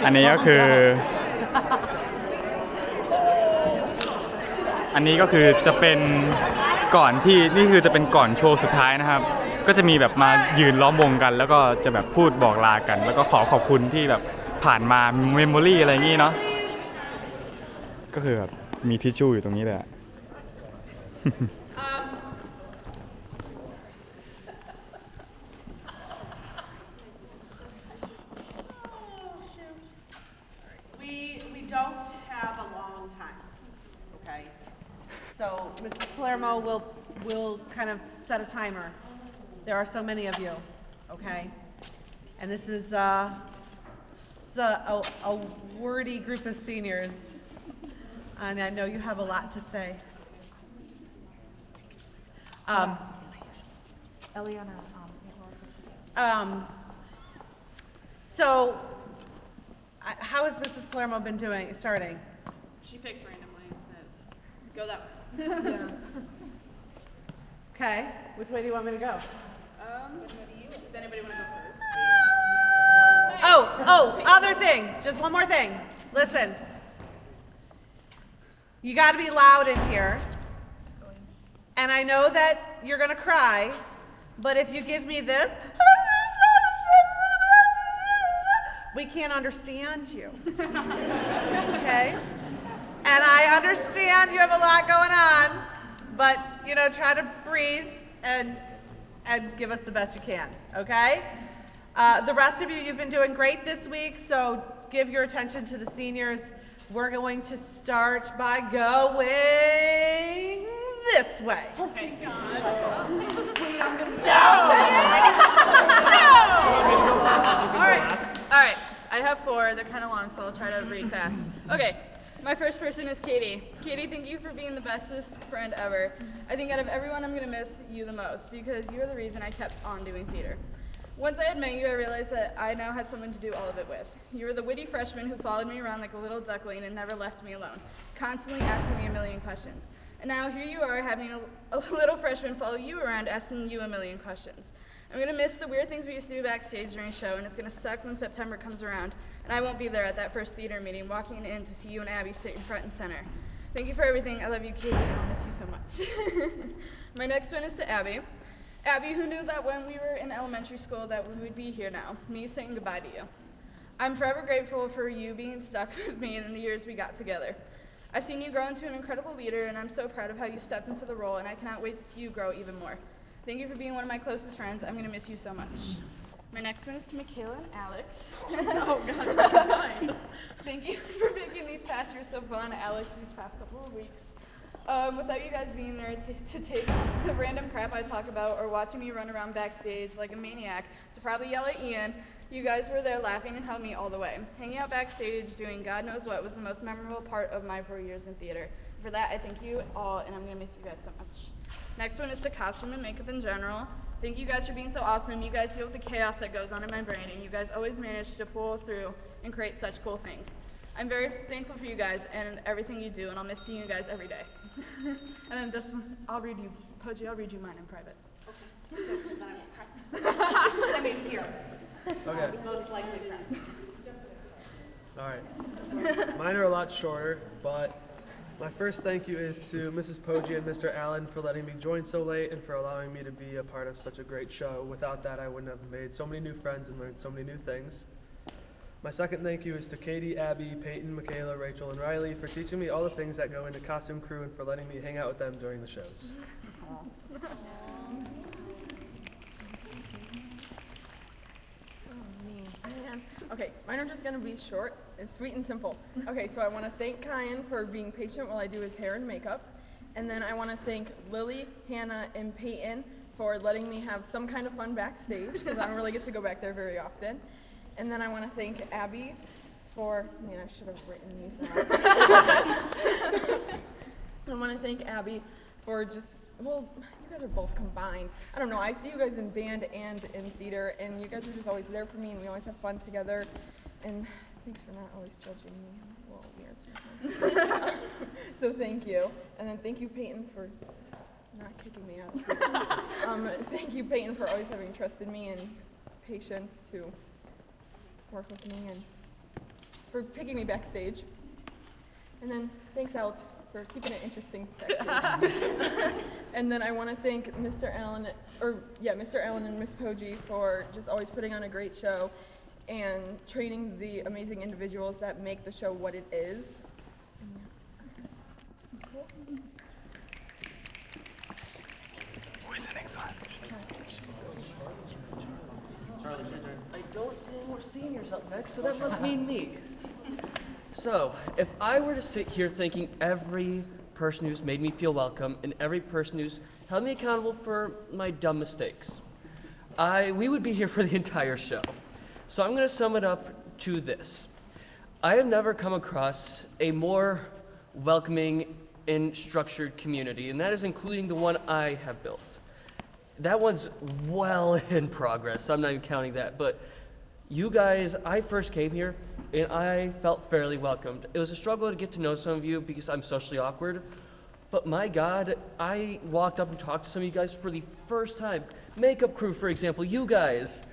อันนี้ก็คือ อันนี้ก็คือจะเป็นก่อนที่นี่คือจะเป็นก่อนโชว์สุดท้ายนะครับก็จะมีแบบมายืนล้อมวงกันแล้วก็จะแบบพูดบอกลากันแล้วก็ขอขอบคุณที่แบบผ่านมาเมมโมรี่อะไรอย่างงี้เนาะก็คือแบบมีทิชชู่อยู่ตรงนี้เลยอะ We don't have a long time, okay? So Mrs. Palermo will kind of set a timer. There are so many of you, okay? And this is it's a wordy group of seniors, and I know you have a lot to say. Eliana, So, how has Mrs. Palermo been starting? She picks randomly and says, go that way. Okay, which way do you want me to go? Does anybody want to go first? Oh, other thing, just one more thing. Listen, you got to be loud in here. And I know that you're going to cry, but if you give me this, we can't understand you. Okay? And I understand you have a lot going on, but, try to breathe and give us the best you can, okay? The rest of you, you've been doing great this week, so give your attention to the seniors. We're going to start by going this way. Thank God. All right. I have 4. They're kind of long, so I'll try to read fast. Okay. My first person is Katie. Katie, thank you for being the bestest friend ever. I think out of everyone, I'm going to miss you the most because you're the reason I kept on doing theater. Once I had met you, I realized that I now had someone to do all of it with. You were the witty freshman who followed me around like a little duckling and never left me alone, constantly asking me a million questions. And now here you are having a little freshman follow you around asking you a million questions. I'm going to miss the weird things we used to do backstage during a show, and it's going to suck when September comes around, and I won't be there at that first theater meeting, walking in to see you and Abby sit in front and center. Thank you for everything. I love you, Katie, and I'll miss you so much. My next one is to Abby. Abby, who knew that when we were in elementary school that we would be here now, me saying goodbye to you. I'm forever grateful for you being stuck with me in the years we got together. I've seen you grow into an incredible leader, and I'm so proud of how you stepped into the role, and I cannot wait to see you grow even more. Thank you for being one of my closest friends. I'm going to miss you so much. My next one is to Michaela and Alex. Oh, God. Thank you for making these past years so fun, Alex, these past couple of weeks. Without you guys being there to take the random crap I talk about or watching me run around backstage like a maniac to probably yell at Ian, you guys were there laughing and held me all the way. Hanging out backstage doing God knows what was the most memorable part of my 4 years in theater. For that, I thank you all, and I'm going to miss you guys so much. Next one is to costume and makeup in general. Thank you guys for being so awesome. You guys deal with the chaos that goes on in my brain, and you guys always manage to pull through and create such cool things. I'm very thankful for you guys and everything you do, and I'll miss seeing you guys every day. And then this one, I'll read you, Poji, I'll read you mine in private. I mean, here. Okay. Most likely friends. All right. Mine are a lot shorter, but my first thank you is to Mrs. Poggi and Mr. Allen for letting me join so late and for allowing me to be a part of such a great show. Without that, I wouldn't have made so many new friends and learned so many new things. My second thank you is to Katie, Abby, Peyton, Michaela, Rachel, and Riley for teaching me all the things that go into costume crew and for letting me hang out with them during the shows. Man. Okay, mine are just gonna be short and sweet and simple. Okay, so I want to thank Kyan for being patient while I do his hair and makeup, and then I want to thank Lily, Hannah, and Peyton for letting me have some kind of fun backstage because I don't really get to go back there very often. And then I want to thank Abby for, I should have written these out. I want to thank Abby for just, well, you guys are both combined. I don't know, I see you guys in band and in theater, and you guys are just always there for me, and we always have fun together. And thanks for not always judging me. I'm a little weird sometimes. So thank you. And then thank you, Peyton, for not kicking me out. Thank you, Peyton, for always having trusted me and patience to work with me, and for picking me backstage. And then thanks, Alex, for keeping it interesting backstage. And then I want to thank Mr. Allen and Miss Poggi for just always putting on a great show and training the amazing individuals that make the show what it is. Who's the next one? I don't see any more seniors up next, so that must mean me. So, if I were to sit here thanking every person who's made me feel welcome and every person who's held me accountable for my dumb mistakes, we would be here for the entire show. So I'm going to sum it up to this. I have never come across a more welcoming and structured community, and that is including the one I have built. That one's well in progress, so I'm not even counting that, but you guys, I first came here and I felt fairly welcomed. It was a struggle to get to know some of you because I'm socially awkward, but my God, I walked up and talked to some of you guys for the first time. Makeup crew, for example, you guys,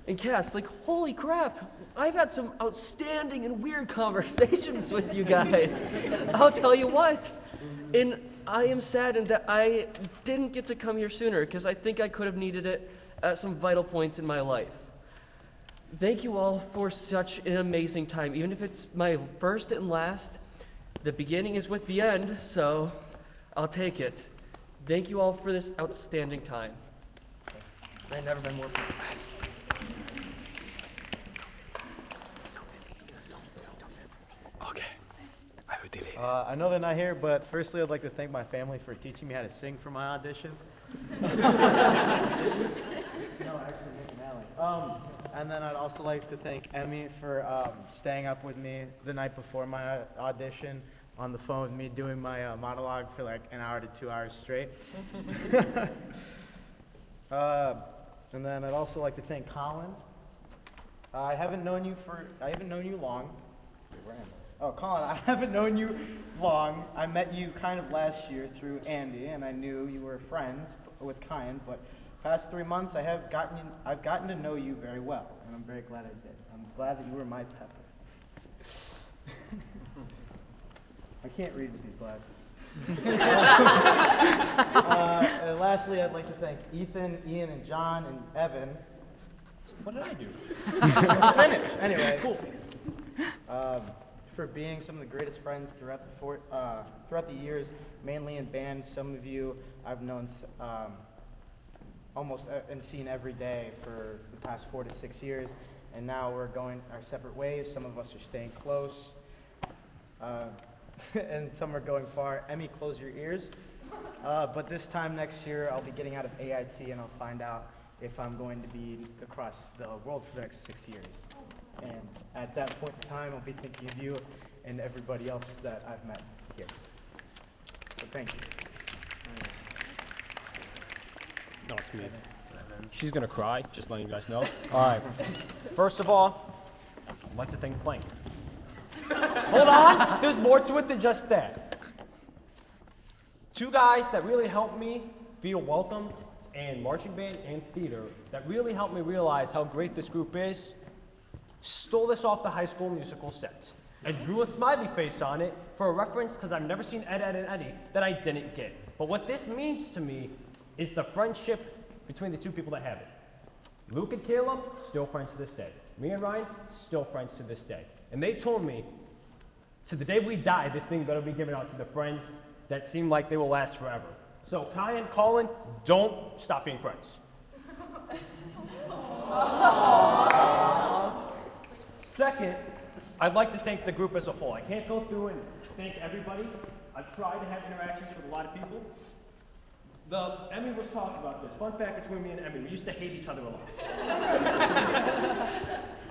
and cast, like, holy crap, I've had some outstanding and weird conversations with you guys. I'll tell you what. And I am saddened that I didn't get to come here sooner because I think I could have needed it at some vital points in my life. Thank you all for such an amazing time. Even if it's my first and last, the beginning is with the end, so I'll take it. Thank you all for this outstanding time. I've never been more blessed. Okay. I will delete it. I know they're not here, but firstly, I'd like to thank my family for teaching me how to sing for my audition. No, actually, Nick and Allie. And then I'd also like to thank Emmy for staying up with me the night before my audition on the phone with me doing my monologue for like an hour to 2 hours straight. And then I'd also like to thank Colin. I haven't known you long. Wait, where am I? Oh, Colin, I haven't known you long. I met you kind of last year through Andy, and I knew you were friends with Kyan, but past 3 months I've gotten to know you very well, and I'm very glad I did. I'm glad that you were my Pepper. I can't read with these glasses. And lastly, I'd like to thank Ethan, Ian, and John, and Evan. What did I do? Finish. Anyway, cool. For being some of the greatest friends throughout the years, mainly in bands. Some of you I've known almost and seen every day for the past 4 to 6 years, and now we're going our separate ways. Some of us are staying close, and some are going far. Emmy, close your ears. But this time next year, I'll be getting out of AIT, and I'll find out if I'm going to be across the world for the next 6 years. And at that point in time, I'll be thinking of you and everybody else that I've met here. So thank you. No, it's me. She's gonna cry, just letting you guys know. All right. First of all, I'd like to thank Plank. Hold on, there's more to it than just that. 2 guys that really helped me feel welcomed in marching band and theater, that really helped me realize how great this group is, stole this off the High School Musical set and drew a smiley face on it for a reference because I've never seen Ed, Ed, and Eddie that I didn't get. But what this means to me is the friendship between the 2 people that have it. Luke and Caleb, still friends to this day. Me and Ryan, still friends to this day. And they told me, to the day we die, this thing better be given out to the friends that seem like they will last forever. So Kai and Colin, don't stop being friends. Second, I'd like to thank the group as a whole. I can't go through and thank everybody. I've tried to have interactions with a lot of people. Emmy was talking about this. Fun fact between me and Emmy, we used to hate each other a lot.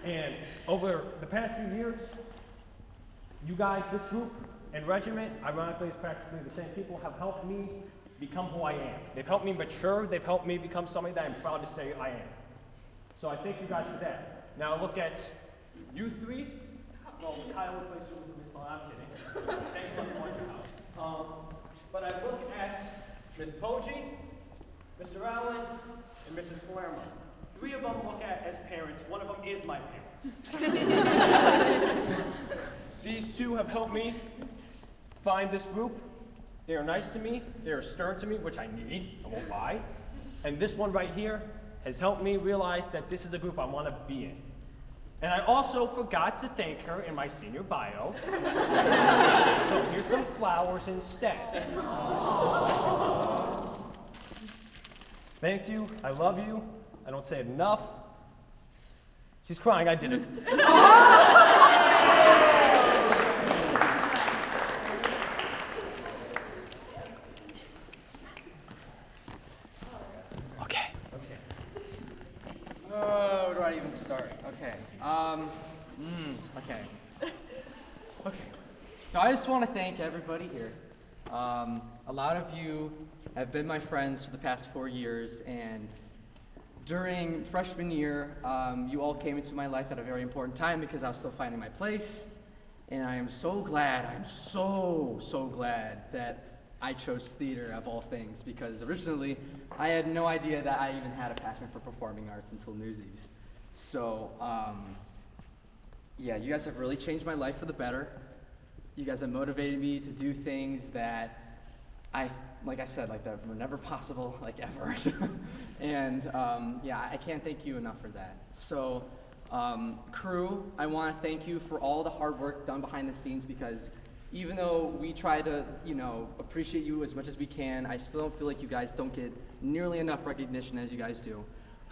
And over the past few years, you guys, this group and regiment, ironically it's practically the same people, have helped me become who I am. They've helped me mature, they've helped me become somebody that I'm proud to say I am. So I thank you guys for that. Now look at you 3. Well, Kyle replaced you with Miss Paul, I'm kidding. Thanks for coming to your house. But I look at Miss Poggi, Mr. Allen, and Mrs. Palermo. 3 of them look at as parents. 1 of them is my parents. have helped me find this group. They are nice to me, they are stern to me, which I need, I won't lie. And this one right here has helped me realize that this is a group I want to be in. And I also forgot to thank her in my senior bio. So here's some flowers instead. Thank you, I love you. I don't say it enough. She's crying, I did it. Oh, where do I even start? Okay. Okay. Okay. So I just want to thank everybody here. A lot of you have been my friends for the past 4 years, and during freshman year, you all came into my life at a very important time because I was still finding my place. And I am so glad, I'm so glad that I chose theater of all things, because originally I had no idea that I even had a passion for performing arts until Newsies. So, yeah, you guys have really changed my life for the better. You guys have motivated me to do things that like I said, like that were never possible, like ever. And yeah, I can't thank you enough for that. So, crew, I want to thank you for all the hard work done behind the scenes, because even though we try to, appreciate you as much as we can, I still don't feel like you guys don't get nearly enough recognition as you guys do.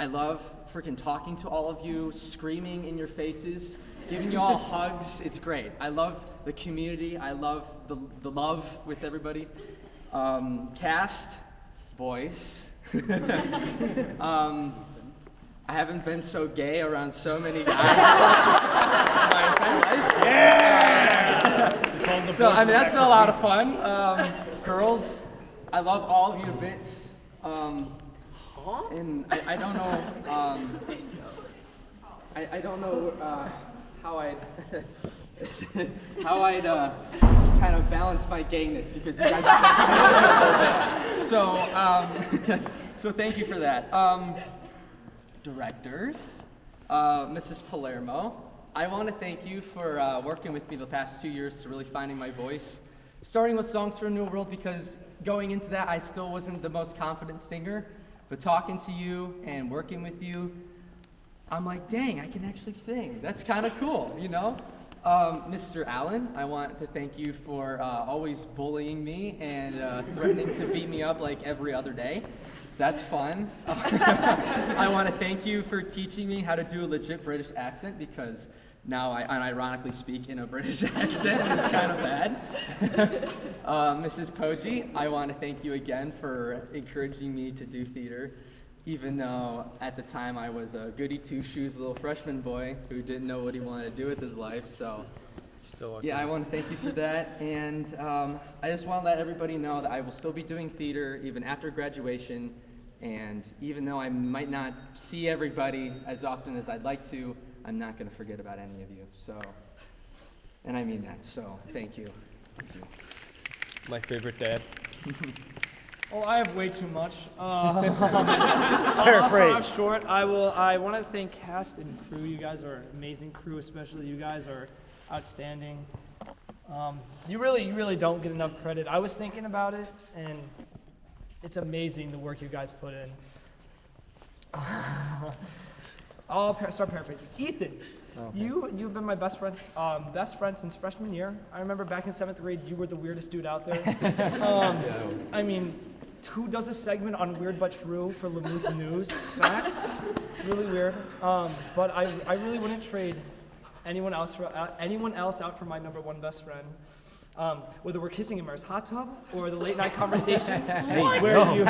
I love freaking talking to all of you, screaming in your faces, giving you all hugs. It's great. I love the community. I love the love with everybody. Cast, boys. I haven't been so gay around so many guys my entire life. Yeah! So, I mean, that's been a lot of fun. Girls, I love all of you to bits. And I don't know, I don't know how I'd kind of balance my gayness, because you guys so thank you for that. Directors, Mrs. Palermo, I want to thank you for working with me the past 2 years to really finding my voice. Starting with Songs for a New World, because going into that I still wasn't the most confident singer, but talking to you and working with you, I'm like, dang, I can actually sing. That's kind of cool, Mr. Allen, I want to thank you for always bullying me and threatening to beat me up like every other day. That's fun. I want to thank you for teaching me how to do a legit British accent, because now I unironically speak in a British accent, and it's kind of bad. Mrs. Poggi, I want to thank you again for encouraging me to do theater, even though at the time I was a goody two-shoes little freshman boy who didn't know what he wanted to do with his life. So, yeah, I want to thank you for that. And I just want to let everybody know that I will still be doing theater even after graduation. And even though I might not see everybody as often as I'd like to, I'm not going to forget about any of you. So, and I mean that. So, thank you. Thank you. My favorite dad. Well, I have way too much. Paraphrase. I'm short. I want to thank cast and crew. You guys are an amazing crew, especially you guys are outstanding. You really don't get enough credit. I was thinking about it, and it's amazing the work you guys put in. I'll start paraphrasing. Ethan, okay. You've been my best friend since freshman year. I remember back in 7th grade, you were the weirdest dude out there. I mean, who does a segment on Weird But True for Lamouth News? Facts. Really weird. But I really wouldn't trade anyone else out for my number one best friend. Whether we're kissing in Mars hot tub or the late night conversations where you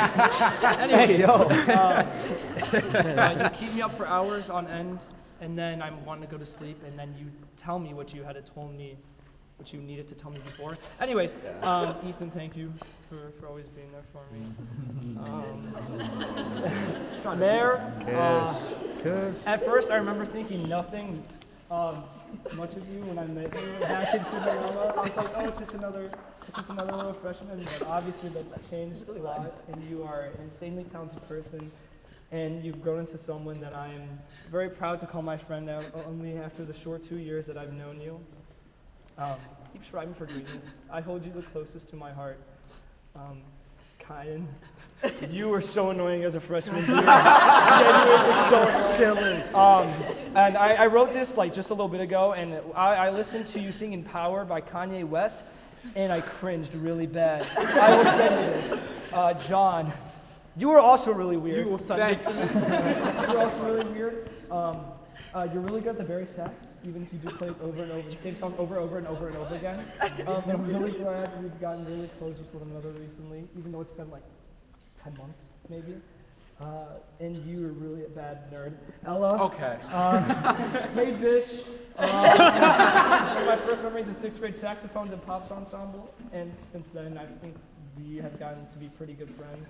you keep me up for hours on end, and then I'm wanting to go to sleep, and then you tell me what you had told me, what you needed to tell me before. Anyways, Ethan, thank you for always being there for me. Mayor, at first I remember thinking nothing much of you when I met you back in Cinderella. I was like, oh, it's just another little freshman. But obviously that's changed a lot, and you are an insanely talented person, and you've grown into someone that I am very proud to call my friend now, only after the short 2 years that I've known you. Keep striving for greatness. I hold you the closest to my heart. Kyan, you were so annoying as a freshman, dude. Genuinely so Still is. And I wrote this like just a little bit ago, and I listened to you sing "In Power" by Kanye West, and I cringed really bad. I will send you this. John, you were also really weird. You will send this to me. You're also really weird. You're really good at the Barry sax, even if you do play it over and over, the same song over and over again. I'm really glad we've gotten really close with one another recently, even though it's been like 10 months, maybe. And you were really a bad nerd. Ella. Okay. Hey, Bish. One of my first memories is 6th grade saxophones and pops ensemble, and since then I think we have gotten to be pretty good friends.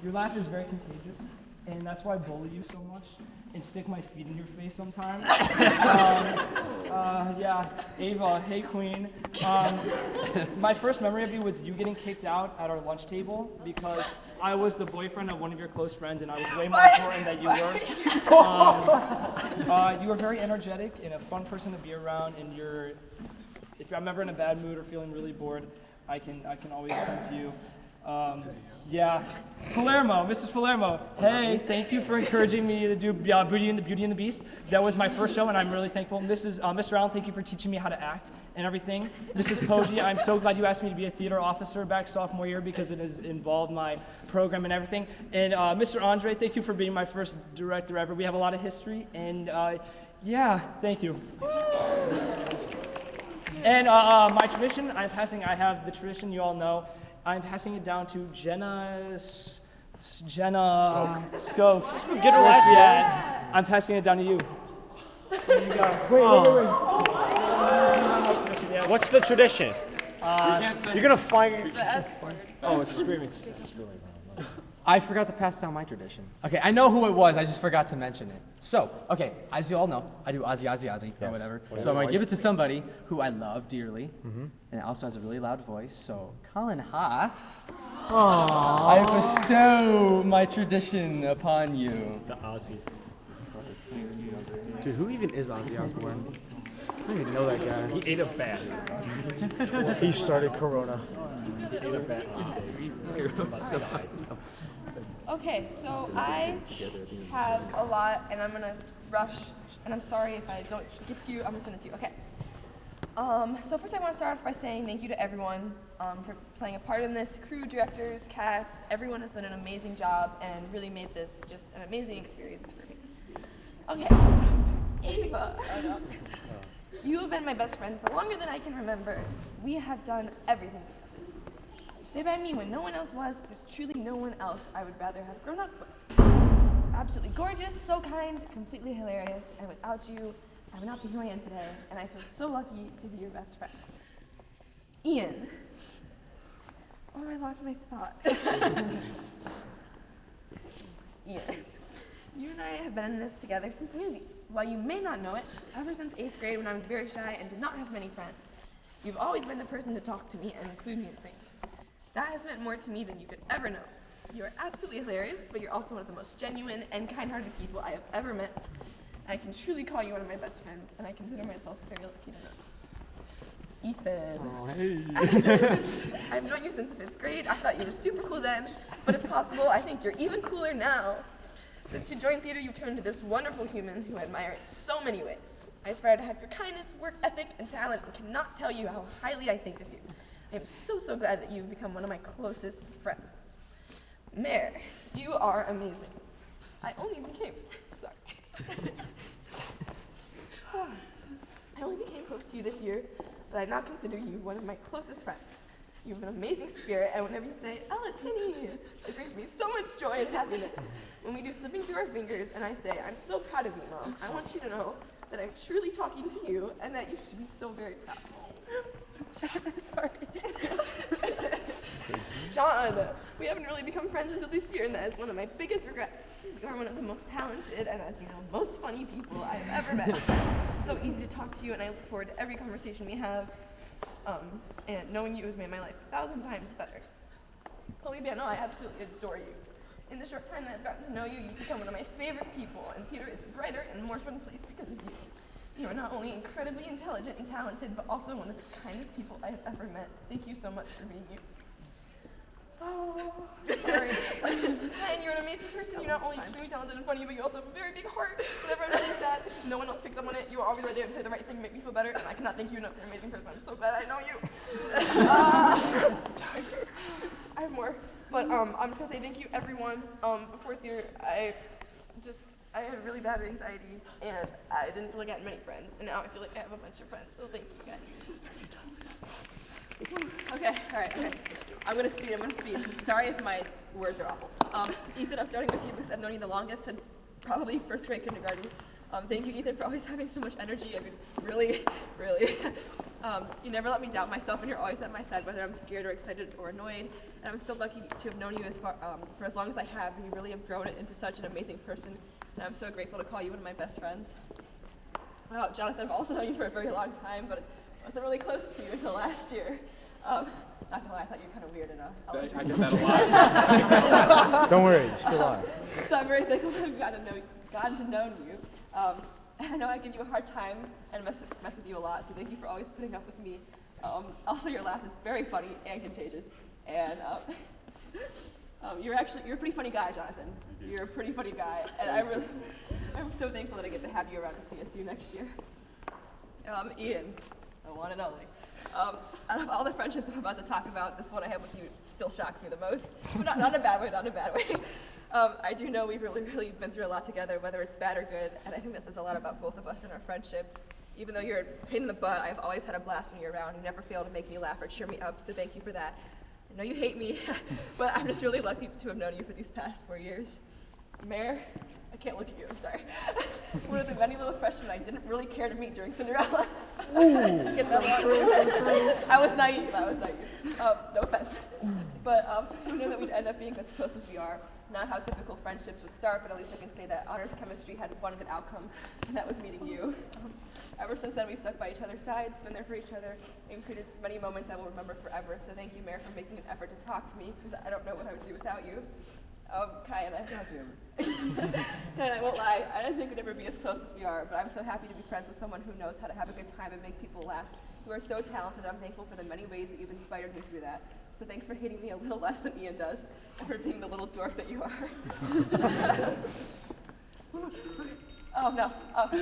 Your laugh is very contagious, and that's why I bully you so much and stick my feet in your face sometimes. Yeah, Ava, hey queen. My first memory of you was you getting kicked out at our lunch table because I was the boyfriend of one of your close friends and I was way more important than you were. You were very energetic and a fun person to be around, and if I'm ever in a bad mood or feeling really bored, I can always come to you. Yeah, Palermo, Mrs. Palermo. Hey, thank you for encouraging me to do Beauty and the Beast. That was my first show, and I'm really thankful. Mr. Allen, thank you for teaching me how to act and everything. Mrs. Poggi, I'm so glad you asked me to be a theater officer back sophomore year because it has involved my program and everything. And Mr. Andre, thank you for being my first director ever. We have a lot of history, and yeah, thank you. And my tradition, I have the tradition you all know. I'm passing it down to Jenna Skoke. Get her last name. I'm passing it down to you. There you go. Wait. What's the tradition? You're gonna find. The S word. Oh, it's screaming. I forgot to pass down my tradition. Okay, I know who it was, I just forgot to mention it. So, okay, as you all know, I do Ozzy, or whatever. So I'm gonna give it to somebody who I love dearly, and also has a really loud voice. So, Colin Haas, I bestow my tradition upon you. The Ozzy. Dude, who even is Ozzy Osbourne? I don't even know that guy. He ate a bat. He started Corona. He ate a bat on stage. Okay, so I have a lot, and I'm gonna rush, and I'm sorry if I don't get to you, I'm gonna send it to you, okay. So first I want to start off by saying thank you to everyone for playing a part in this, crew, directors, cast, everyone has done an amazing job and really made this just an amazing experience for me. Okay, Ava, you have been my best friend for longer than I can remember. We have done everything together. Stay by me when no one else was. There's truly no one else I would rather have grown up with. Absolutely gorgeous, so kind, completely hilarious, and without you, I would not be who I am today, and I feel so lucky to be your best friend. Ian. Oh, I lost my spot. Ian. You and I have been in this together since Newsies. While you may not know it, ever since 8th grade when I was very shy and did not have many friends, you've always been the person to talk to me and include me in things. That has meant more to me than you could ever know. You are absolutely hilarious, but you're also one of the most genuine and kind-hearted people I have ever met. I can truly call you one of my best friends, and I consider myself very lucky to know you. Ethan. Oh, hey. I've known you since 5th grade. I thought you were super cool then, but if possible, I think you're even cooler now. Since you joined theater, you've turned into this wonderful human who I admire in so many ways. I aspire to have your kindness, work ethic, and talent, and cannot tell you how highly I think of you. I am so glad that you've become one of my closest friends. Mare, you are amazing. I only became close to you this year, but I now consider you one of my closest friends. You have an amazing spirit, and whenever you say, Ella Tinny, it brings me so much joy and happiness. When we do Slipping Through Our Fingers, and I say, I'm so proud of you, Mom. I want you to know that I'm truly talking to you, and that you should be so very proud. Sorry. John, we haven't really become friends until this year, and that is one of my biggest regrets. You are one of the most talented and, as you know, most funny people I have ever met. It's so easy to talk to you, and I look forward to every conversation we have. And knowing you has made my life 1,000 times better. Chloe Banel, I absolutely adore you. In the short time that I've gotten to know you, you've become one of my favorite people, and theater is a brighter and more fun place because of you. You are not only incredibly intelligent and talented, but also one of the kindest people I have ever met. Thank you so much for being you. Oh, sorry. And you're an amazing person. You're not only extremely talented and funny, but you also have a very big heart. Whenever I'm feeling sad, no one else picks up on it. You are always right there to say the right thing and make me feel better. And I cannot thank you enough. You're an amazing person. I'm so glad I know you. I have more. But I'm just going to say thank you, everyone. Before theater, I had really bad anxiety, and I didn't feel like I had many friends. And now I feel like I have a bunch of friends. So thank you, guys. Okay, all right. I'm gonna speed. Sorry if my words are awful. Ethan, I'm starting with you because I've known you the longest since probably first grade kindergarten. Thank you, Ethan, for always having so much energy. I mean, really. You never let me doubt myself, and you're always at my side, whether I'm scared or excited or annoyed. And I'm so lucky to have known you for as long as I have. And you really have grown into such an amazing person, and I'm so grateful to call you one of my best friends. Wow, Jonathan, I've also known you for a very long time, but I wasn't really close to you until last year. Not gonna lie, I thought you were kind of weird in elementary I get that a lot. Don't worry, you're still on. So I'm very thankful to have gotten to know you. And I know I give you a hard time and mess with you a lot, so thank you for always putting up with me. Also, your laugh is very funny and contagious. And you're a pretty funny guy, Jonathan. You're a pretty funny guy, and I'm so thankful that I get to have you around to CSU next year. Ian, the one and only. Out of all the friendships I'm about to talk about, this one I have with you still shocks me the most. But not in a bad way, not in a bad way. I do know we've really been through a lot together, whether it's bad or good, and I think this says a lot about both of us and our friendship. Even though you're a pain in the butt, I've always had a blast when you're around. You never fail to make me laugh or cheer me up, so thank you for that. I know you hate me, but I'm just really lucky to have known you for these past 4 years. Mayor, I can't look at you, I'm sorry. One of the many little freshmen I didn't really care to meet during Cinderella. I was naive. No offense. But who knew that we'd end up being as close as we are? Not how typical friendships would start, but at least I can say that honors chemistry had one good outcome, and that was meeting you. Ever since then, we've stuck by each other's sides, been there for each other, and created many moments I will remember forever. So thank you, Mayor, for making an effort to talk to me, because I don't know what I would do without you. Kai and I won't lie, I didn't think we'd ever be as close as we are, but I'm so happy to be friends with someone who knows how to have a good time and make people laugh. You are so talented. I'm thankful for the many ways that you've inspired me through that. So thanks for hating me a little less than Ian does, and for being the little dork that you are. Oh no,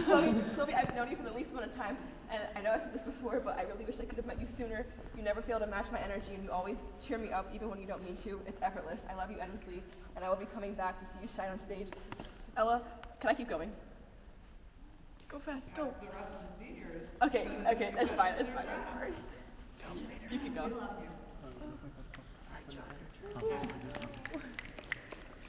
Chloe, I've known you for the least amount of time, and I know I said this before, but I really wish I could have met you sooner. You never fail to match my energy, and you always cheer me up, even when you don't mean to. It's effortless. I love you endlessly, and I will be coming back to see you shine on stage. Ella, can I keep going? Go fast, go. The rest of the seniors. Okay, it's fine, I'm sorry. You can go.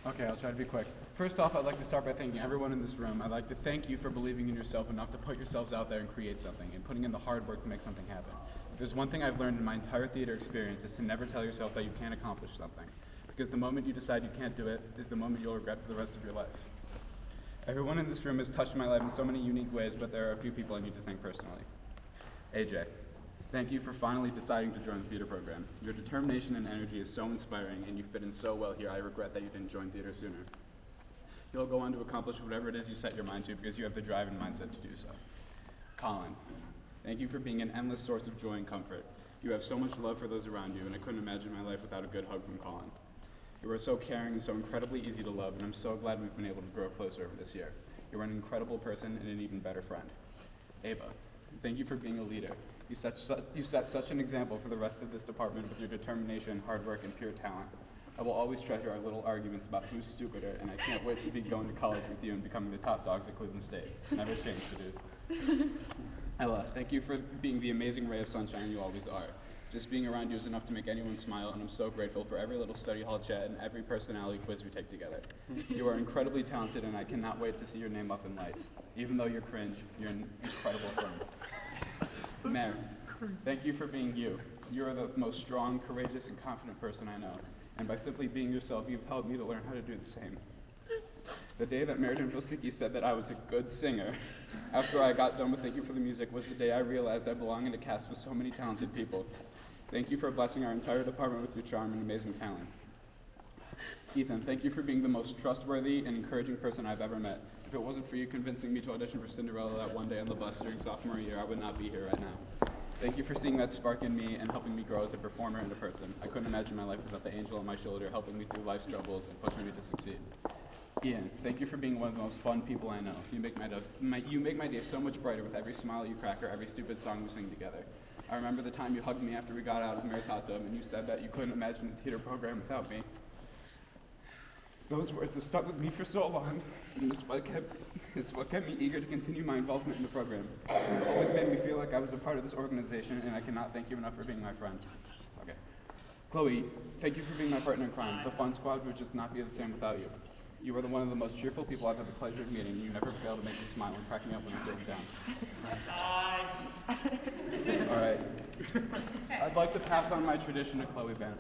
Okay, I'll try to be quick. First off, I'd like to start by thanking everyone in this room. I'd like to thank you for believing in yourself enough to put yourselves out there and create something, and putting in the hard work to make something happen. If there's one thing I've learned in my entire theater experience, is to never tell yourself that you can't accomplish something. Because the moment you decide you can't do it is the moment you'll regret for the rest of your life. Everyone in this room has touched my life in so many unique ways, but there are a few people I need to thank personally. AJ. Thank you for finally deciding to join the theater program. Your determination and energy is so inspiring, and you fit in so well here. I regret that you didn't join theater sooner. You'll go on to accomplish whatever it is you set your mind to because you have the drive and mindset to do so. Colin, thank you for being an endless source of joy and comfort. You have so much love for those around you, and I couldn't imagine my life without a good hug from Colin. You are so caring and so incredibly easy to love, and I'm so glad we've been able to grow closer over this year. You're an incredible person and an even better friend. Ava, thank you for being a leader. You set such an example for the rest of this department with your determination, hard work, and pure talent. I will always treasure our little arguments about who's stupider, and I can't wait to be going to college with you and becoming the top dogs at Cleveland State. Never change, dude. Ella, thank you for being the amazing ray of sunshine you always are. Just being around you is enough to make anyone smile, and I'm so grateful for every little study hall chat and every personality quiz we take together. You are incredibly talented, and I cannot wait to see your name up in lights. Even though you're cringe, you're an incredible friend. Mayor, thank you for being you. You are the most strong, courageous, and confident person I know. And by simply being yourself, you've helped me to learn how to do the same. The day that Mayor Jim said that I was a good singer, after I got done with Thank You for the Music, was the day I realized I belong in a cast with so many talented people. Thank you for blessing our entire department with your charm and amazing talent. Ethan, thank you for being the most trustworthy and encouraging person I've ever met. If it wasn't for you convincing me to audition for Cinderella that one day on the bus during sophomore year, I would not be here right now. Thank you for seeing that spark in me and helping me grow as a performer and a person. I couldn't imagine my life without the angel on my shoulder helping me through life's troubles and pushing me to succeed. Ian, thank you for being one of the most fun people I know. You make my day so much brighter with every smile you crack or every stupid song we sing together. I remember the time you hugged me after we got out of Mayor's Hot Tub and you said that you couldn't imagine the theater program without me. Those words have stuck with me for so long, and it's what kept me eager to continue my involvement in the program. It always made me feel like I was a part of this organization, and I cannot thank you enough for being my friend. Okay. Chloe, thank you for being my partner in crime. The Fun Squad would just not be the same without you. You are one of the most cheerful people I've had the pleasure of meeting. You never fail to make me smile and crack me up when I'm feeling down. All right. I'd like to pass on my tradition to Chloe Banner.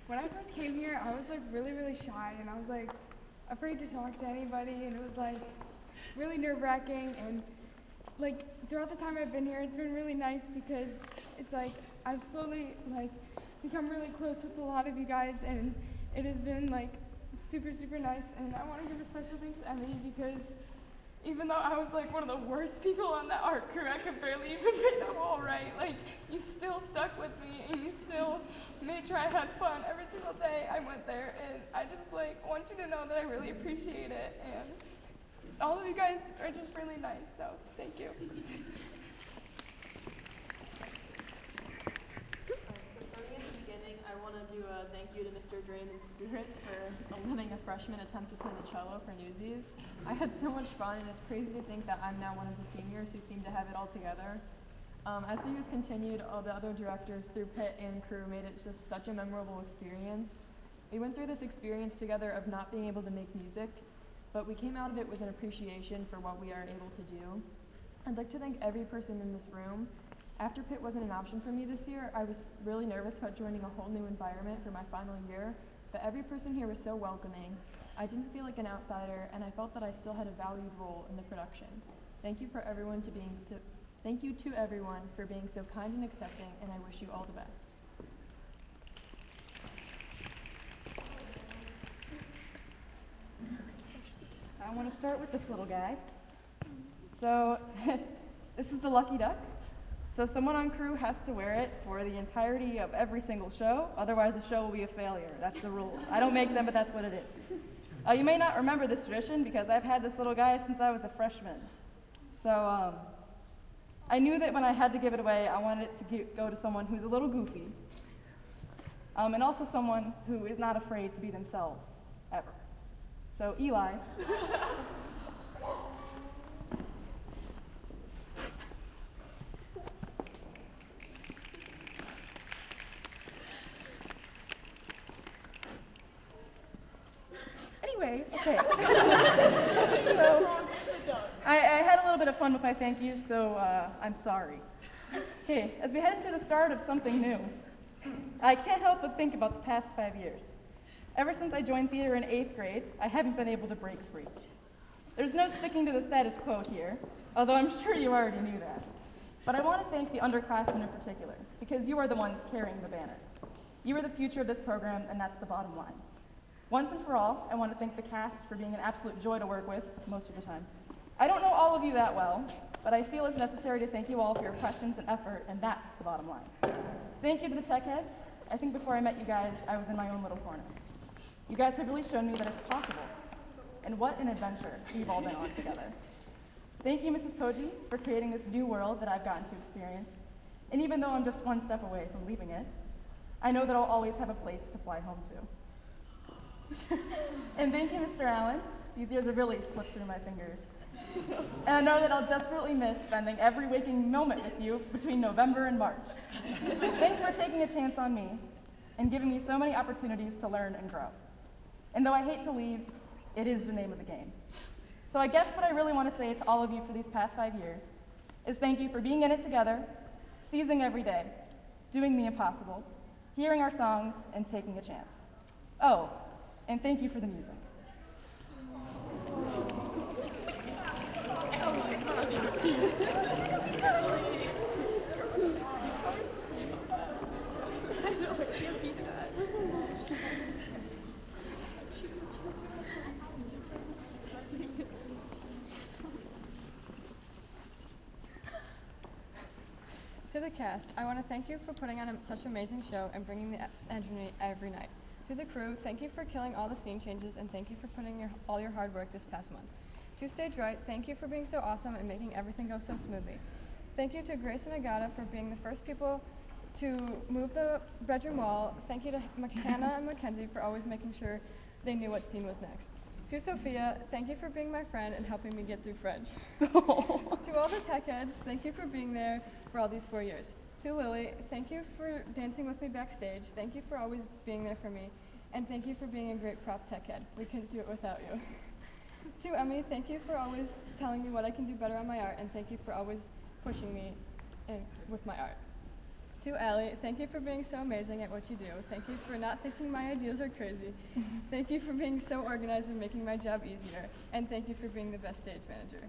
When I first came here, I was like really shy, and I was like afraid to talk to anybody, and it was like really nerve-wracking. And like throughout the time I've been here, it's been really nice because it's like I've slowly like become really close with a lot of you guys, and it has been like super nice. And I want to give a special thanks to Emily because even though I was like one of the worst people on the art crew, I could barely even paint a wall right. Like, you still stuck with me, and you still made sure I had fun every single day I went there. And I just like want you to know that I really appreciate it. And all of you guys are just really nice, so thank you. So starting at the beginning, I want to do a thank you to Mr. Draymond Spirit for letting a freshman attempt to play the cello for Newsies. I had so much fun, and it's crazy to think that I'm now one of the seniors who seem to have it all together. As the years continued, all the other directors through Pitt and crew made it just such a memorable experience. We went through this experience together of not being able to make music, but we came out of it with an appreciation for what we are able to do. I'd like to thank every person in this room. After Pitt wasn't an option for me this year, I was really nervous about joining a whole new environment for my final year, but every person here was so welcoming. I didn't feel like an outsider, and I felt that I still had a valued role in the production. Thank you to everyone for being so kind and accepting, and I wish you all the best. I want to start with this little guy. So, this is the Lucky Duck. So someone on crew has to wear it for the entirety of every single show, otherwise the show will be a failure. That's the rules. I don't make them, but that's what it is. You may not remember this tradition because I've had this little guy since I was a freshman. So I knew that when I had to give it away, I wanted it to go to someone who's a little goofy, and also someone who is not afraid to be themselves, ever. So Eli. Anyway, okay. So I had a little bit of fun with my thank yous, so I'm sorry. Okay, as we head into the start of something new, I can't help but think about the past 5 years. Ever since I joined theater in 8th grade, I haven't been able to break free. There's no sticking to the status quo here, although I'm sure you already knew that. But I want to thank the underclassmen in particular, because you are the ones carrying the banner. You are the future of this program, and that's the bottom line. Once and for all, I want to thank the cast for being an absolute joy to work with most of the time. I don't know all of you that well, but I feel it's necessary to thank you all for your questions and effort, and that's the bottom line. Thank you to the tech heads. I think before I met you guys, I was in my own little corner. You guys have really shown me that it's possible. And what an adventure we've all been on together. Thank you, Mrs. Poggi, for creating this new world that I've gotten to experience. And even though I'm just one step away from leaving it, I know that I'll always have a place to fly home to. And thank you, Mr. Allen. These years have really slipped through my fingers. And I know that I'll desperately miss spending every waking moment with you between November and March. Thanks for taking a chance on me and giving me so many opportunities to learn and grow. And though I hate to leave, it is the name of the game. So I guess what I really want to say to all of you for these past 5 years is thank you for being in it together, seizing every day, doing the impossible, hearing our songs, and taking a chance. Oh, and thank you for the music. To the cast, I want to thank you for putting on such an amazing show and bringing the energy every night. To the crew, thank you for killing all the scene changes and thank you for putting all your hard work this past month. To Stage Right, thank you for being so awesome and making everything go so smoothly. Thank you to Grace and Agata for being the first people to move the bedroom wall. Thank you to Hannah and Mackenzie for always making sure they knew what scene was next. To Sophia, thank you for being my friend and helping me get through French. To all the tech heads, thank you for being there for all these 4 years. To Lily, thank you for dancing with me backstage. Thank you for always being there for me. And thank you for being a great prop tech head. We couldn't do it without you. To Emmy, thank you for always telling me what I can do better on my art, and thank you for always pushing me with my art. To Allie, thank you for being so amazing at what you do. Thank you for not thinking my ideas are crazy. Thank you for being so organized and making my job easier. And thank you for being the best stage manager.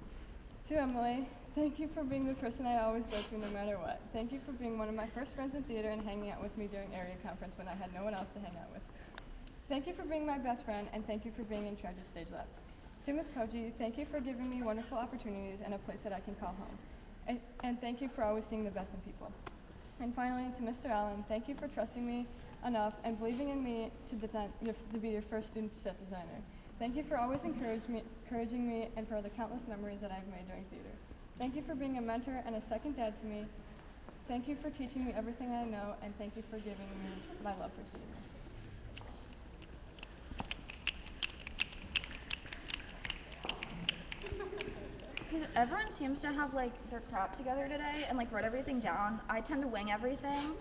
To Emily, thank you for being the person I always go to no matter what. Thank you for being one of my first friends in theater and hanging out with me during area conference when I had no one else to hang out with. Thank you for being my best friend, and thank you for being in charge of Stage Left. To Ms. Poggi, thank you for giving me wonderful opportunities and a place that I can call home. And thank you for always seeing the best in people. And finally, to Mr. Allen, thank you for trusting me enough and believing in me to be your first student set designer. Thank you for always encouraging me and for the countless memories that I've made during theater. Thank you for being a mentor and a second dad to me. Thank you for teaching me everything I know, and thank you for giving me my love for theater. Because everyone seems to have like their crap together today and like wrote everything down. I tend to wing everything,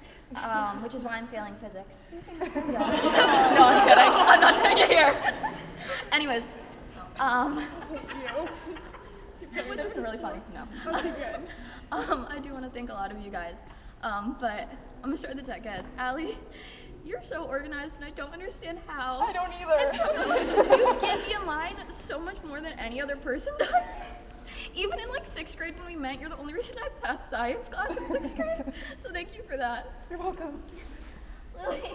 which is why I'm failing physics. No, I'm kidding. I'm not doing it here. Anyways, this is really funny. No. Okay, good. I do want to thank a lot of you guys, but I'm gonna start with the tech heads. Allie, you're so organized, and I don't understand how. I don't either. And so you get me in line so much more than any other person does. Even in like 6th grade when we met, you're the only reason I passed science class in 6th grade. So thank you for that. You're welcome. Lily,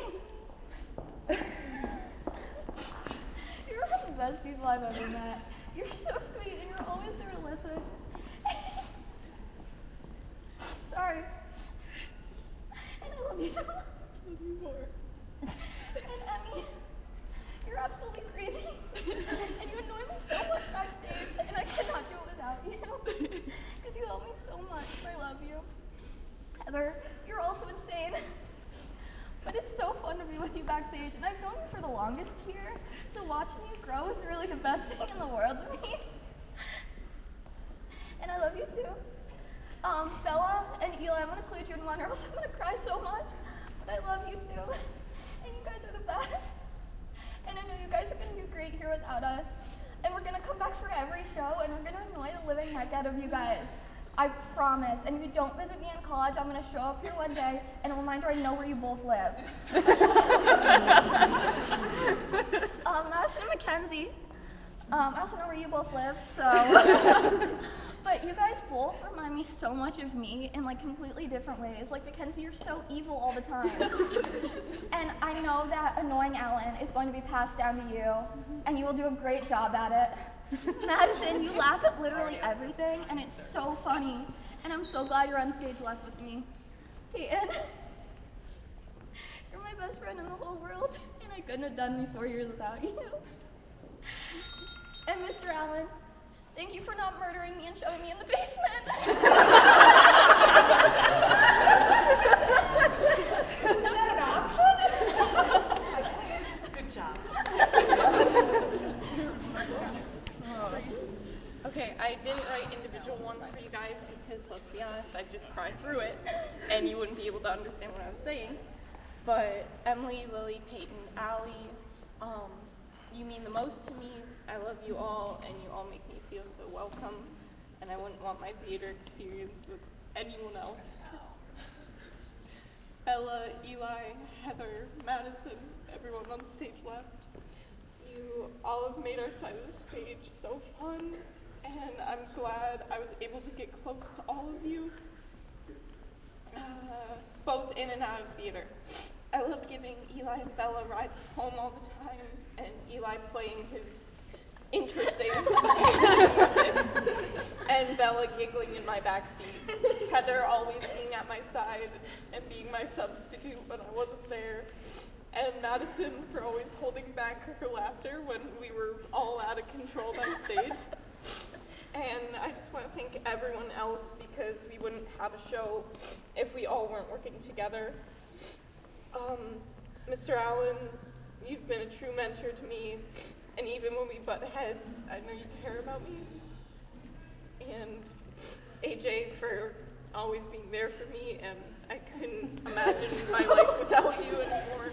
you're one of the best people I've ever met. You're so sweet and you're always there to listen. Sorry. And I love you so much. Love you more. And Emmy, you're absolutely crazy. And you annoy me so much backstage, and I cannot do it without you. Because you help me so much. I love you. Heather, you're also insane. But it's so fun to be with you backstage, and I've known you for the longest here, so watching you grow is really the best thing in the world to me. And I love you too. Bella and Eli, I'm gonna include you in one, or else I'm gonna cry so much. But I love you too. And you guys are the best. And I know you guys are gonna do great here without us. And we're gonna come back for every show, and we're gonna annoy the living heck out of you guys. I promise. And if you don't visit me in college, I'm gonna show up here one day, and a reminder I know where you both live. Madison and Mackenzie, I also know where you both live, so. But you guys both remind me so much of me in like completely different ways. Like Mackenzie, you're so evil all the time. And I know that annoying Alan is going to be passed down to you, and you will do a great job at it. Madison, you laugh at literally everything, and it's so funny. And I'm so glad you're on Stage Left with me. Peyton, you're my best friend in the whole world, and I couldn't have done these 4 years without you. And Mr. Allen, thank you for not murdering me and shoving me in the basement. Is that an option? Good job. Okay, I didn't write individual ones for you guys because, let's be honest, I'd just cry through it and you wouldn't be able to understand what I was saying. But Emily, Lily, Peyton, Allie, you mean the most to me. I love you all, and you all make me feel so welcome, and I wouldn't want my theater experience with anyone else. Ella, Eli, Heather, Madison, everyone on Stage Left. You all have made our side of the stage so fun, and I'm glad I was able to get close to all of you, both in and out of theater. I loved giving Eli and Bella rides home all the time, and Eli playing his interesting music, and Bella giggling in my backseat. Heather always being at my side and being my substitute when I wasn't there. And Madison for always holding back her laughter when we were all out of control backstage. And I just want to thank everyone else because we wouldn't have a show if we all weren't working together. Mr. Allen, you've been a true mentor to me, and even when we butt heads, I know you care about me. And AJ for always being there for me, and I couldn't imagine my life without you anymore.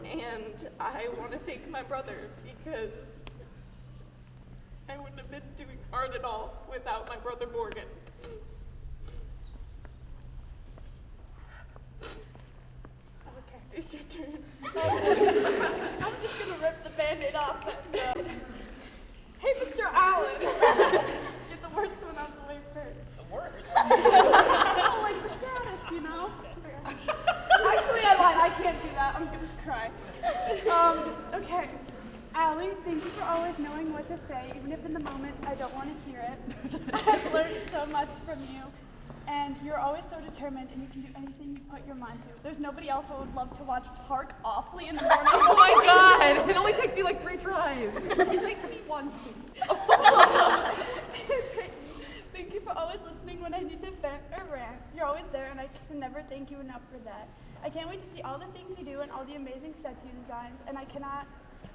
And I want to thank my brother because I wouldn't have been doing art at all without my brother Morgan. Okay, it's your turn. I'm just gonna rip the Band-Aid off and hey, Mr. Allen! Get the worst one out of the way first. The worst? Oh, like the saddest, you know? Actually, I lied. I can't do that. I'm gonna cry. Okay. Allie, thank you for always knowing what to say, even if in the moment I don't want to hear it. I've learned so much from you, and you're always so determined, and you can do anything you put your mind to. There's nobody else I would love to watch Park Awfully in the morning. Oh my God! It only takes me like 3 tries. It takes me 1 speed. Thank you for always listening when I need to vent or rant. You're always there, and I can never thank you enough for that. I can't wait to see all the things you do and all the amazing sets you design, and I cannot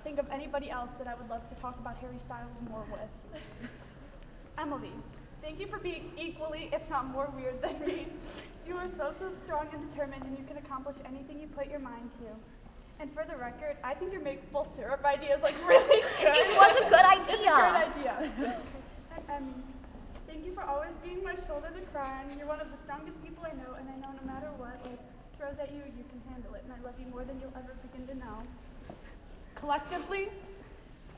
think of anybody else that I would love to talk about Harry Styles more with. Emily, thank you for being equally, if not more weird than me. You are so strong and determined, and you can accomplish anything you put your mind to. And for the record, I think your maple syrup idea is like really good. It was a good idea. It's a good idea. And thank you for always being my shoulder to cry on. You're one of the strongest people I know, and I know no matter what life throws at you, you can handle it. And I love you more than you'll ever begin to know. Collectively,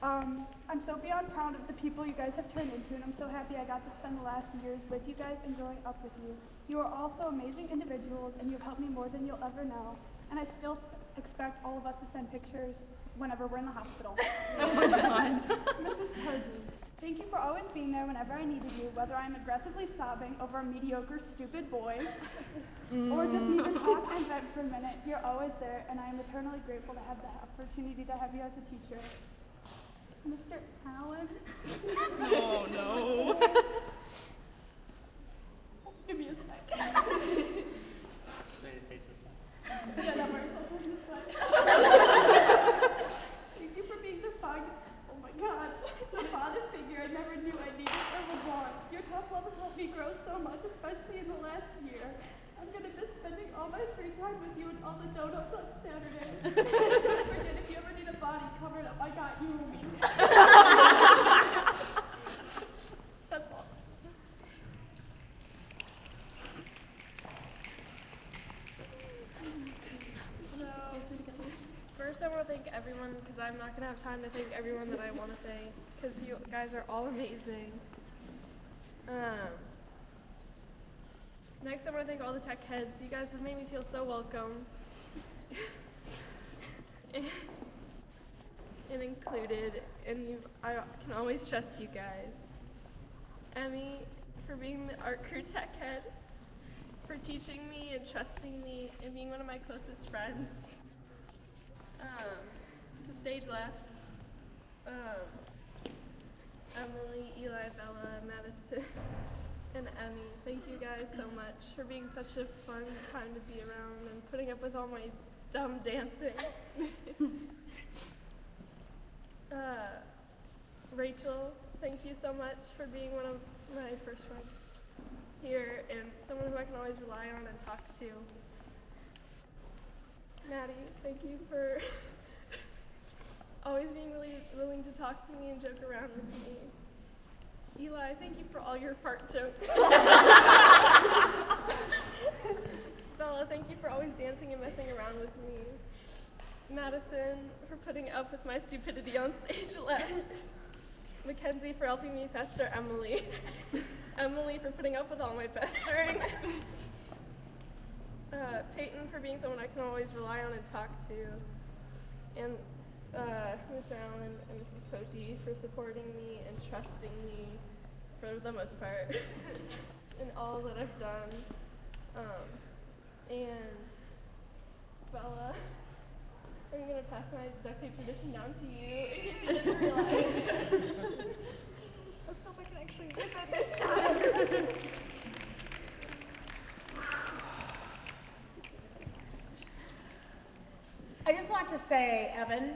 I'm so beyond proud of the people you guys have turned into, and I'm so happy I got to spend the last years with you guys and growing up with you. You are all so amazing individuals, and you've helped me more than you'll ever know. And I still expect all of us to send pictures whenever we're in the hospital. Mrs. Purdy, thank you for always being there whenever I needed you, whether I'm aggressively sobbing over a mediocre, stupid boy, or just need to talk and vent for a minute. You're always there, and I am eternally grateful to have the opportunity to have you as a teacher. Mr. Allen? Oh, no. Give me a sec. Face this one. Yeah, that works. I'll turn this way. Thank you for being the father. Oh my God, the father figure I never knew I needed or would want. Your tough love has helped me grow so much, especially in the last year. I'm gonna miss spending all my free time with you and all the donuts on Saturday. Don't forget, if you ever need a body covered up, I got you. That's all. So, first I want to thank everyone, because I'm not going to have time to thank everyone that I want to thank, because you guys are all amazing. Next I want to thank all the tech heads. You guys have made me feel so welcome and included, and I can always trust you guys. Emmy, for being the art crew tech head, for teaching me and trusting me and being one of my closest friends. To stage left, Emily, Eli, Bella, Madison, and Emmy. Thank you guys so much for being such a fun time to be around and putting up with all my dumb dancing. Rachel, thank you so much for being one of my first friends here and someone who I can always rely on and talk to. Maddie, thank you for always being really willing to talk to me and joke around with me. Eli, thank you for all your fart jokes. Bella, thank you for always dancing and messing around with me. Madison for putting up with my stupidity on stage left. Mackenzie for helping me pester Emily. Emily for putting up with all my pestering. Peyton for being someone I can always rely on and talk to. And Mr. Allen and Mrs. Poggi for supporting me and trusting me for the most part in all that I've done. And Bella, I'm going to pass my duct tape tradition down to you in case you didn't realize. Let's hope I can actually whip it this time. I just want to say, Evan,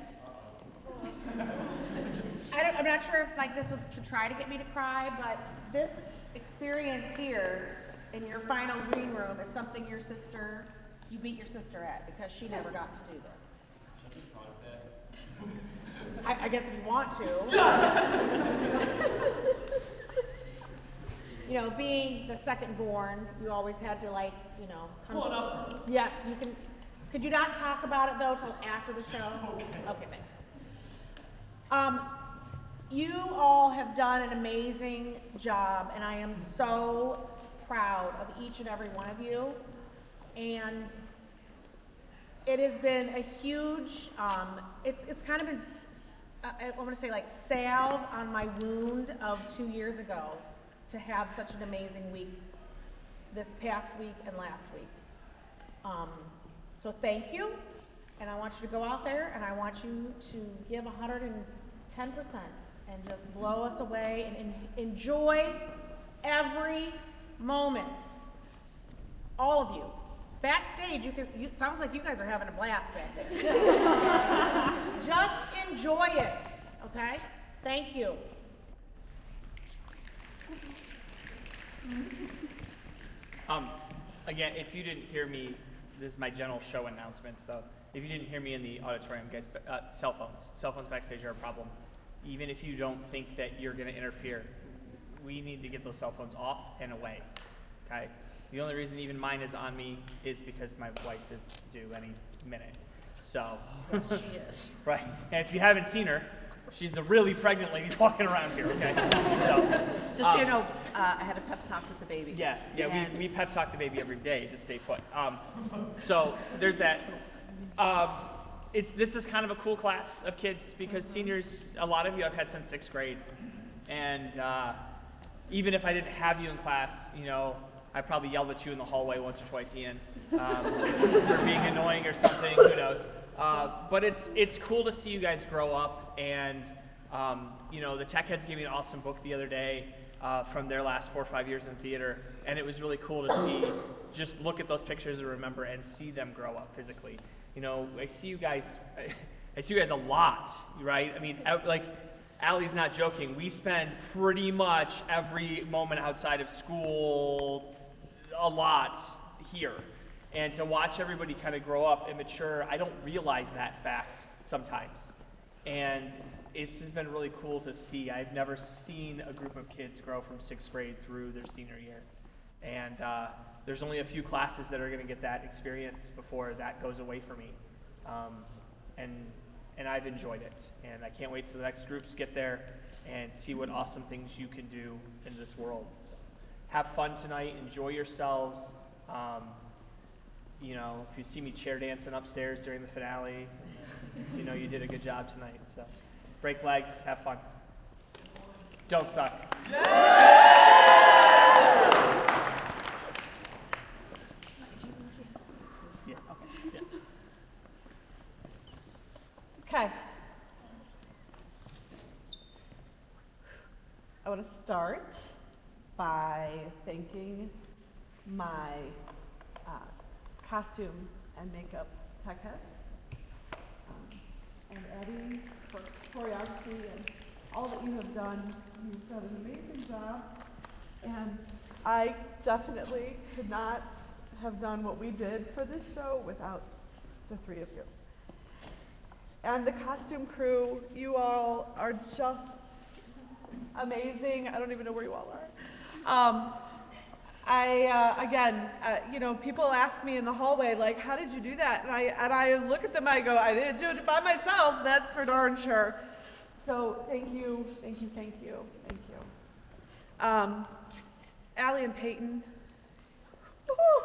I'm not sure if like this was to try to get me to cry, but this experience here in your final green room is something you beat your sister at because she never got to do this. I guess if you want to. You know, being the second born, you always had to like, you know, Pull it up. Yes, you can. Could you not talk about it though till after the show? Okay, thanks. You all have done an amazing job, and I am so proud of each and every one of you. And it has been a huge, it's kind of been, I want to say like salve on my wound of 2 years ago to have such an amazing week this past week and last week. So thank you, and I want you to go out there and I want you to give 110% and just blow us away and enjoy every moment. All of you. Backstage, it sounds like you guys are having a blast back there. Just enjoy it, okay? Thank you. Again, if you didn't hear me, this is my general show announcements though. If you didn't hear me in the auditorium, guys, cell phones backstage are a problem. Even if you don't think that you're gonna interfere, we need to get those cell phones off and away, okay? The only reason even mine is on me is because my wife is due any minute, so. Yes, she is. Right, and if you haven't seen her, she's the really pregnant lady walking around here, okay? So. Just so you know, I had a pep talk with the baby. Yeah, And we pep talk the baby every day to stay put. So there's that. This is kind of a cool class of kids because seniors, a lot of you I've had since 6th grade, and even if I didn't have you in class, you know, I probably yelled at you in the hallway once or twice, Ian, for being annoying or something. Who knows? But it's cool to see you guys grow up, and you know, the Tech Heads gave me an awesome book the other day from their last 4 or 5 years in theater, and it was really cool to see, just look at those pictures and remember and see them grow up physically. You know, I see you guys a lot, right? I mean, like, Allie's not joking. We spend pretty much every moment outside of school a lot here. And to watch everybody kind of grow up and mature, I don't realize that fact sometimes. And this has been really cool to see. I've never seen a group of kids grow from 6th grade through their senior year. And there's only a few classes that are going to get that experience before that goes away for me. And I've enjoyed it. And I can't wait till the next groups get there and see what awesome things you can do in this world. So, have fun tonight. Enjoy yourselves. You know, if you see me chair dancing upstairs during the finale, you know you did a good job tonight. So, break legs, have fun. Don't suck. Yeah, okay. Yeah. Okay. I want to start by thanking my costume and makeup tech head, and Eddie for choreography and all that you have done. You've done an amazing job, and I definitely could not have done what we did for this show without the three of you. And the costume crew, you all are just amazing. I don't even know where you all are. People ask me in the hallway, like, how did you do that? And I look at them, I go, I didn't do it by myself, that's for darn sure. So thank you. Allie and Peyton, woo-hoo.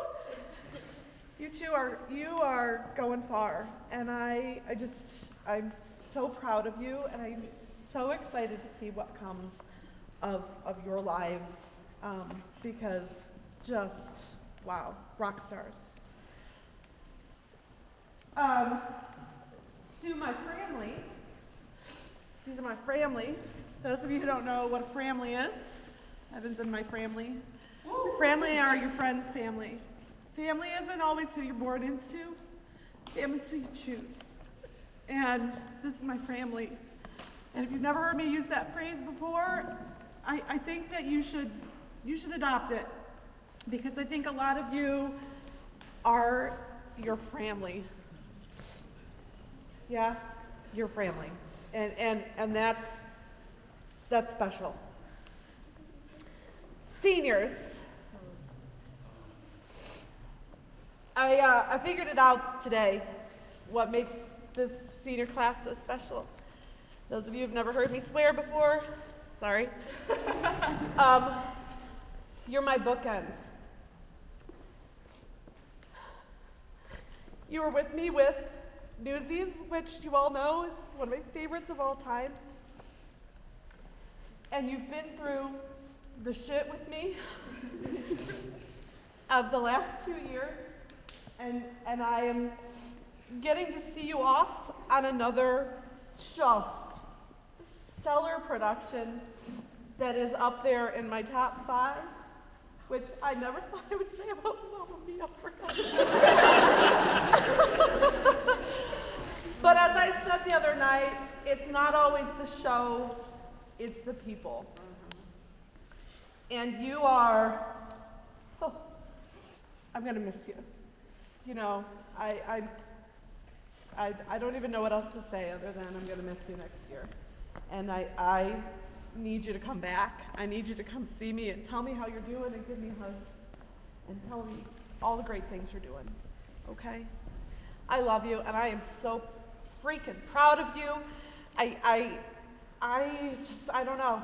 You are going far, and I'm so proud of you, and I'm so excited to see what comes of your lives, because just, wow, rock stars. To my family, these are my family. Those of you who don't know what a family is, Evan's in my family. Family are your friends' family. Family isn't always who you're born into. Family's who you choose. And this is my family. And if you've never heard me use that phrase before, I think that you should adopt it, because I think a lot of you are your family. Yeah, your family. And that's special. Seniors. I figured it out today, what makes this senior class so special. Those of you who've never heard me swear before, sorry. You're my bookends. You were with me with Newsies, which you all know is one of my favorites of all time. And you've been through the shit with me of the last 2 years. And I am getting to see you off on another just stellar production that is up there in my top 5, which I never thought I would say about Mamma Mia, for God's sake. But as I said the other night, it's not always the show, it's the people. And you are, I'm gonna miss you. You know, I don't even know what else to say other than I'm gonna miss you next year. And I need you to come back. I need you to come see me and tell me how you're doing and give me hugs and tell me all the great things you're doing, okay? I love you, and I am so freaking proud of you. I don't know.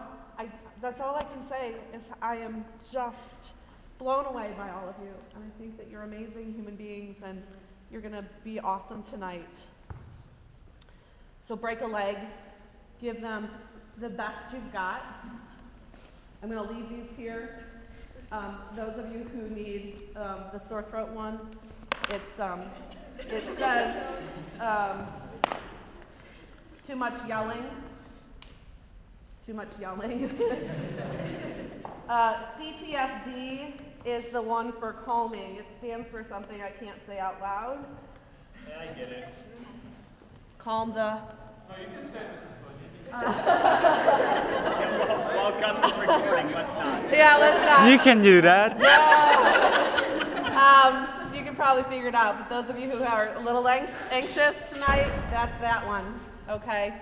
That's all I can say is I am just blown away by all of you, and I think that you're amazing human beings, and you're gonna be awesome tonight. So break a leg, give them the best you've got. I'm gonna leave these here. Those of you who need the sore throat one, it says too much yelling. Too much yelling. CTFD is the one for calming. It stands for something I can't say out loud. Yeah, I get it. Calm the... No, you can say Well, got this recording, let's not. Yeah, let's not. You can do that. No. You can probably figure it out, but those of you who are a little anxious tonight, that's that one, okay?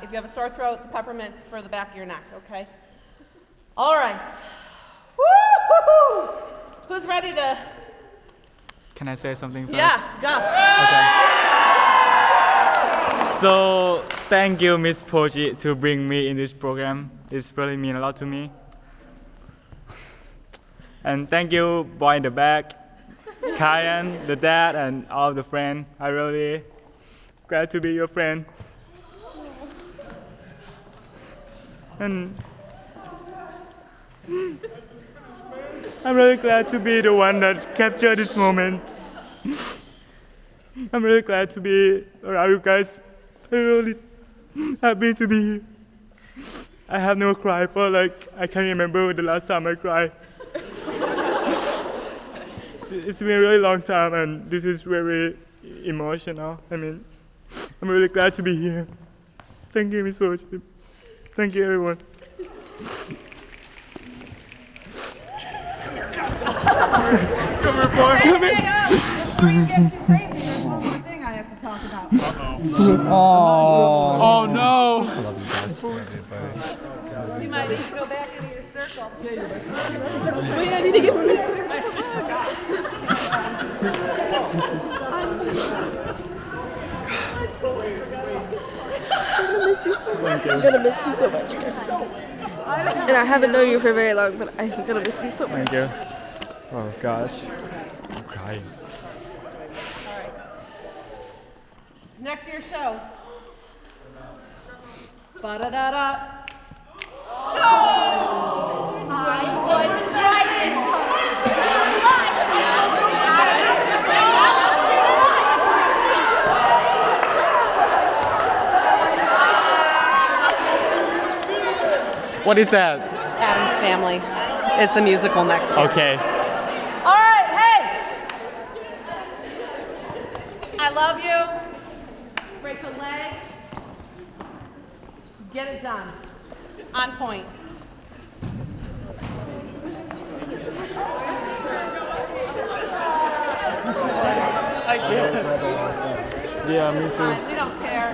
If you have a sore throat, the peppermint's for the back of your neck, okay? All right. Woo-hoo-hoo! Who's ready to... Can I say something first? Yeah, Gus. Okay. So, thank you, Miss Poji, to bring me in this program. It's really mean a lot to me. And thank you, boy in the back, Kyan, the dad, and all the friends. I really glad to be your friend. And I'm really glad to be the one that captured this moment. I'm really glad to be around you guys. I'm really happy to be here. I have never cried for I can't remember the last time I cried. It's been a really long time, and this is very emotional. I mean, I'm really glad to be here. Thank you, Miss Poji. Thank you, everyone. Come here, boy. Come here. Before you get too crazy, there's one more thing I have to talk about. Oh no. I love you guys. You might need to go back into your circle. Wait, I need to get one. I'm gonna miss you so much. And I haven't known you for very long, but I'm gonna miss you so much. Thank you. Oh gosh. I'm crying. Next year's show. Ba-da-da-da. I was right this What is that? Addams Family is the musical next year. Okay. All right, hey! I love you. Break a leg. Get it done. On point. I can't. Yeah, me too. Fine, we don't care.